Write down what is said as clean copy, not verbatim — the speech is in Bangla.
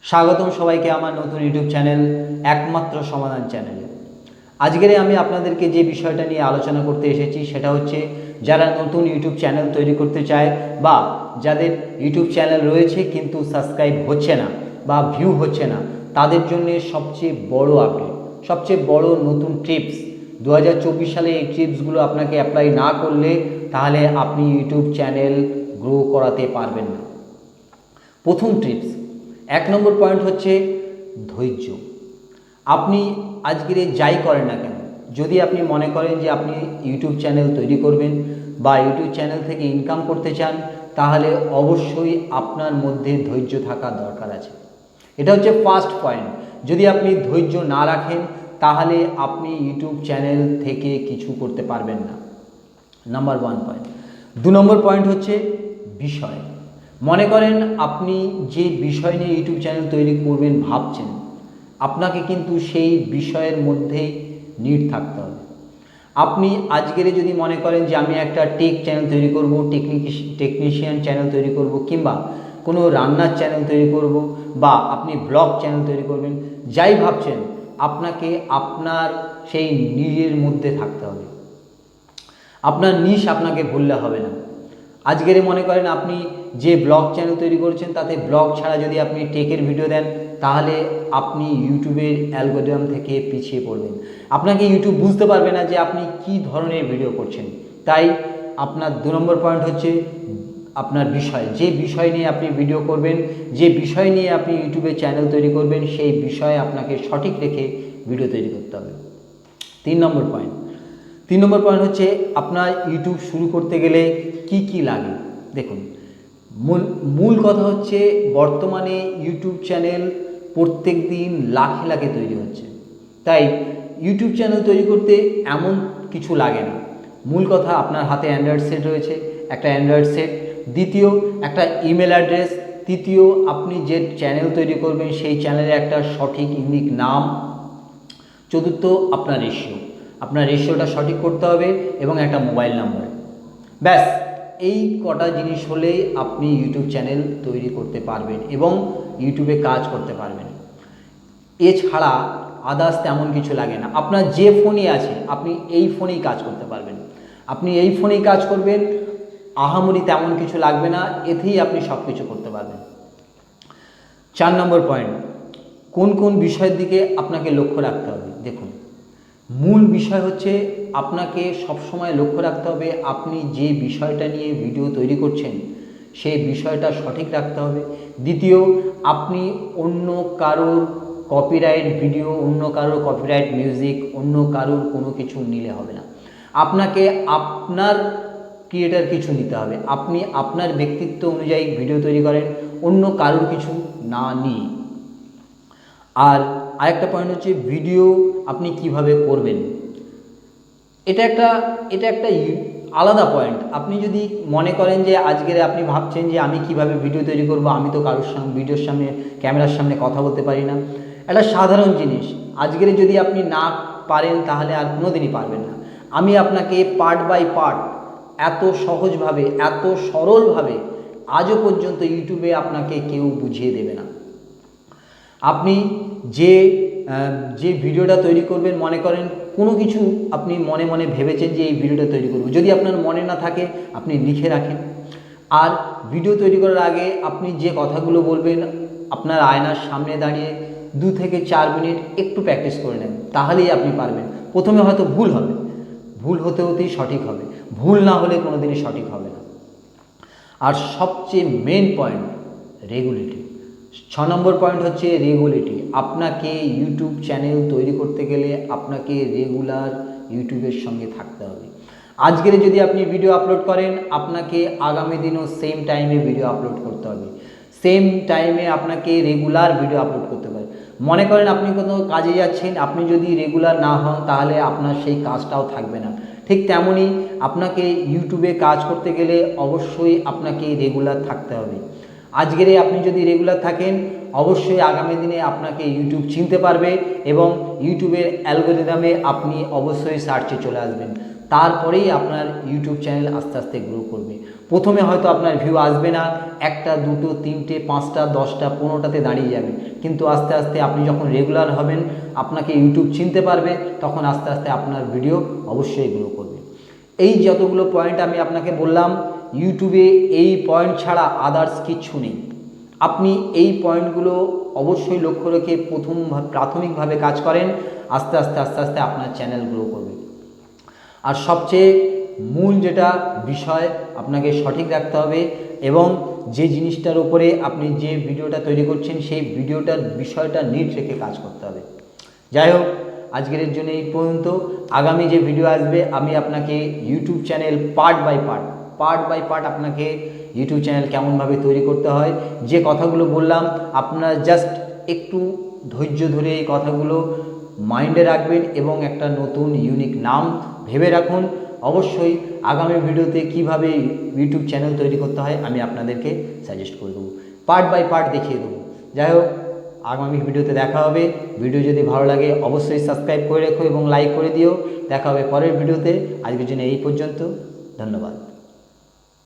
স্বাগতম সবাইকে আমার নতুন ইউটিউব চ্যানেল একমাত্র সমাধান চ্যানেলে। আজকের আমি আপনাদেরকে যে বিষয়টা নিয়ে আলোচনা করতে এসেছি সেটা হচ্ছে যারা নতুন ইউটিউব চ্যানেল তৈরি করতে চায় বা যাদের ইউটিউব চ্যানেল রয়েছে কিন্তু সাবস্ক্রাইব হচ্ছে না বা ভিউ হচ্ছে না, তাদের জন্য সবচেয়ে বড় আপডেট, সবচেয়ে বড় নতুন টিপস। 2024 সালে এই টিপসগুলো আপনাকে অ্যাপ্লাই না করলে তাহলে আপনি ইউটিউব চ্যানেল গ্রো করাতে পারবেন না। প্রথম টিপস, 1 নম্বর পয়েন্ট হচ্ছে ধৈর্য। আপনি আজকের যাই করেন না কেন, যদি আপনি মনে করেন যে আপনি ইউটিউব চ্যানেল তৈরি করবেন বা ইউটিউব চ্যানেল থেকে ইনকাম করতে চান, তাহলে অবশ্যই আপনার মধ্যে ধৈর্য থাকা দরকার আছে। এটা হচ্ছে ফার্স্ট পয়েন্ট। যদি আপনি ধৈর্য না রাখেন তাহলে আপনি ইউটিউব চ্যানেল থেকে কিছু করতে পারবেন না। Number 1 point. 2 নম্বর পয়েন্ট হচ্ছে বিষয়। মনে করেন আপনি যে বিষয় নিয়ে ইউটিউব চ্যানেল তৈরি করবেন ভাবছেন, আপনাকে কিন্তু সেই বিষয়ের মধ্যেই নিট থাকতে হবে। আপনি আজকের যদি মনে করেন যে আমি একটা টেক চ্যানেল তৈরি করব, টেকনিশিয়ান চ্যানেল তৈরি করব, কিংবা কোনো রান্নার চ্যানেল তৈরি করব, বা আপনি ব্লগ চ্যানেল তৈরি করবেন, যাই ভাবছেন আপনাকে আপনার সেই নিজের মধ্যে থাকতে হবে। আপনার নিশ আপনাকে ভুললে হবে না। আজকের মনে করেন আপনি যে ব্লগ চ্যানেল তৈরি করছেন তাতে ব্লগ ছাড়া যদি আপনি টেকের ভিডিও দেন তাহলে আপনি ইউটিউবের অ্যালগোরিদম থেকে পিছিয়ে পড়বেন। আপনাকে ইউটিউব বুঝতে পারবে না যে আপনি কি ধরনের ভিডিও করছেন। তাই আপনার 2 নম্বর পয়েন্ট হচ্ছে আপনার বিষয়। যে বিষয় নিয়ে আপনি ভিডিও করবেন, যে বিষয় নিয়ে আপনি ইউটিউবে চ্যানেল তৈরি করবেন, সেই বিষয়ে আপনাকে সঠিক রেখে ভিডিও তৈরি করতে হবে। 3 নম্বর পয়েন্ট। 3 নম্বর পয়েন্ট হচ্ছে আপনার ইউটিউব শুরু করতে গেলে কি কি লাগে। দেখুন, মূল কথা হচ্ছে বর্তমানে ইউটিউব চ্যানেল প্রত্যেক দিন লাখে লাখে তৈরি হচ্ছে। তাই ইউটিউব চ্যানেল তৈরি করতে এমন কিছু লাগে না। মূল কথা আপনার হাতে অ্যান্ড্রয়েড সেট রয়েছে, একটা অ্যান্ড্রয়েড সেট। দ্বিতীয়, একটা ইমেল অ্যাড্রেস। তৃতীয়, আপনি যে চ্যানেল তৈরি করবেন সেই চ্যানেলের একটা সঠিক ইউনিক নাম। চতুর্থ, আপনার রেশিও। আপনার রেশিওটা সঠিক করতে হবে এবং একটা মোবাইল নাম্বার। ব্যাস, এই কটা জিনিস হলেই আপনি ইউটিউব চ্যানেল তৈরি করতে পারবেন এবং ইউটিউবে কাজ করতে পারবেন। এছাড়া আদার্স তেমন কিছু লাগে না। আপনার যে ফোনই আছে আপনি এই ফোনেই কাজ করতে পারবেন। আপনি এই ফোনেই কাজ করবেন, আহামরি তেমন কিছু লাগবে না, এতেই আপনি সব কিছু করতে পারবেন। 4 নম্বর পয়েন্ট, কোন কোন বিষয়ের দিকে আপনাকে লক্ষ্য রাখতে হবে। দেখুন, মূল বিষয় হচ্ছে আপনাকে সবসময় লক্ষ্য রাখতে হবে আপনি যে বিষয়টা নিয়ে ভিডিও তৈরি করছেন সেই বিষয়টা সঠিক রাখতে হবে। দ্বিতীয়, আপনি অন্য কারোর কপিরাইট ভিডিও, অন্য কারোর কপিরাইট মিউজিক, অন্য কারোর কোনো কিছু নিলে হবে না। আপনাকে আপনার ক্রিয়েটার কিছু নিতে হবে। আপনি আপনার ব্যক্তিত্ব অনুযায়ী ভিডিও তৈরি করেন, অন্য কারোর কিছু না নিয়ে। আর আরেকটা পয়েন্ট হচ্ছে ভিডিও আপনি কিভাবে করবেন। এটা একটা আলাদা পয়েন্ট। আপনি যদি মনে করেন যে আজকের আপনি ভাবছেন যে আমি কিভাবে ভিডিও তৈরি করব, আমি তো কারোর সামনে ভিডিওর সামনে ক্যামেরার সামনে কথা বলতে পারি না, একটা সাধারণ জিনিস। আজকের যদি আপনি না পারেন তাহলে আর কোনো দিনই পারবেন না। আমি আপনাকে পার্ট বাই পার্ট এত সহজভাবে, এত সরলভাবে আজও পর্যন্ত ইউটিউবে আপনাকে কেউ বুঝিয়ে দেবে না। আপনি যে ভিডিওটা তৈরি করবেন, মনে করেন কোনো কিছু আপনি মনে মনে ভেবেছেন যে এই ভিডিওটা তৈরি করব, যদি আপনার মনে না থাকে আপনি লিখে রাখেন। আর ভিডিও তৈরি করার আগে আপনি যে কথাগুলো বলবেন আপনার আয়নার সামনে দাঁড়িয়ে 2 থেকে 4 মিনিট একটু প্র্যাকটিস করে নেন, তাহলেই আপনি পারবেন। প্রথমে হয়তো ভুল হবে, ভুল হতে হতেই সঠিক হবে, ভুল না হলে কোনো দিনই সঠিক হবে না। আর সবচেয়ে মেন পয়েন্ট, রেগুলারিটি। 6 নম্বর পয়েন্ট হচ্ছে রেগুলারিটি। আপনাকে ইউটিউব চ্যানেল তৈরি করতে গেলে আপনাকে রেগুলার ইউটিউবের সঙ্গে থাকতে হবে। আজকের যদি আপনি ভিডিও আপলোড করেন আপনাকে আগামী দিনও সেম টাইমে ভিডিও আপলোড করতে হবে, সেম টাইমে আপনাকে রেগুলার ভিডিও আপলোড করতে হবে। মনে করেন আপনি কোনো কাজে যাচ্ছেন, আপনি যদি রেগুলার না হন তাহলে আপনার সেই কাজটাও থাকবে না। ঠিক তেমনই আপনাকে ইউটিউবে কাজ করতে গেলে অবশ্যই আপনাকে রেগুলার থাকতে হবে। আজকের আপনি যদি রেগুলার থাকেন অবশ্যই আগামী দিনে আপনাকে ইউটিউব চিনতে পারবে এবং ইউটিউবের অ্যালগোরিদমে আপনি অবশ্যই সার্চে চলে আসবেন। তারপরেই আপনার ইউটিউব চ্যানেল আস্তে আস্তে গ্রো করবে। প্রথমে হয়তো আপনার ভিউ আসবে না, 1টা 2টো 3টে 5টা 10টা 15টাতে দাঁড়িয়ে যাবে, কিন্তু আস্তে আস্তে আপনি যখন রেগুলার হবেন, আপনাকে ইউটিউব চিনতে পারবে, তখন আস্তে আস্তে আপনার ভিডিও অবশ্যই গ্রো করবে। এই যতগুলো পয়েন্ট আমি আপনাকে বললাম, ইউটিউবে এই পয়েন্ট ছাড়া আদার্স কিচ্ছু নেই। আপনি এই পয়েন্টগুলো অবশ্যই লক্ষ্য রেখে প্রাথমিকভাবে কাজ করেন, আস্তে আস্তে আস্তে আস্তে আপনার চ্যানেল গ্রো করবে। আর সবচেয়ে মূল যেটা বিষয়, আপনাকে সঠিক রাখতে হবে এবং যে জিনিসটার উপরে আপনি যে ভিডিওটা তৈরি করছেন সেই ভিডিওটার বিষয়টা নিট রেখে কাজ করতে হবে। যাই হোক, আজকের জন্য এই পর্যন্ত। আগামী যে ভিডিও আসবে আমি আপনাকে YouTube channel part by part আপনাকে ইউটিউব চ্যানেল কেমনভাবে তৈরি করতে হয়, যে কথাগুলো বললাম আপনারা জাস্ট একটু ধৈর্য ধরে এই কথাগুলো মাইন্ডে রাখবেন এবং একটা নতুন ইউনিক নাম ভেবে রাখুন। অবশ্যই আগামী ভিডিওতে কিভাবে ইউটিউব চ্যানেল তৈরি করতে হয় আমি আপনাদেরকে সাজেস্ট করে দেবো, পার্ট বাই পার্ট দেখিয়ে দেবো। যাই হোক, আগামী ভিডিওতে দেখা হবে। ভিডিও যদি ভালো লাগে অবশ্যই সাবস্ক্রাইব করে রেখো এবং লাইক করে দিও। দেখা হবে পরের ভিডিওতে। আজকের জন্য এই পর্যন্ত, ধন্যবাদ।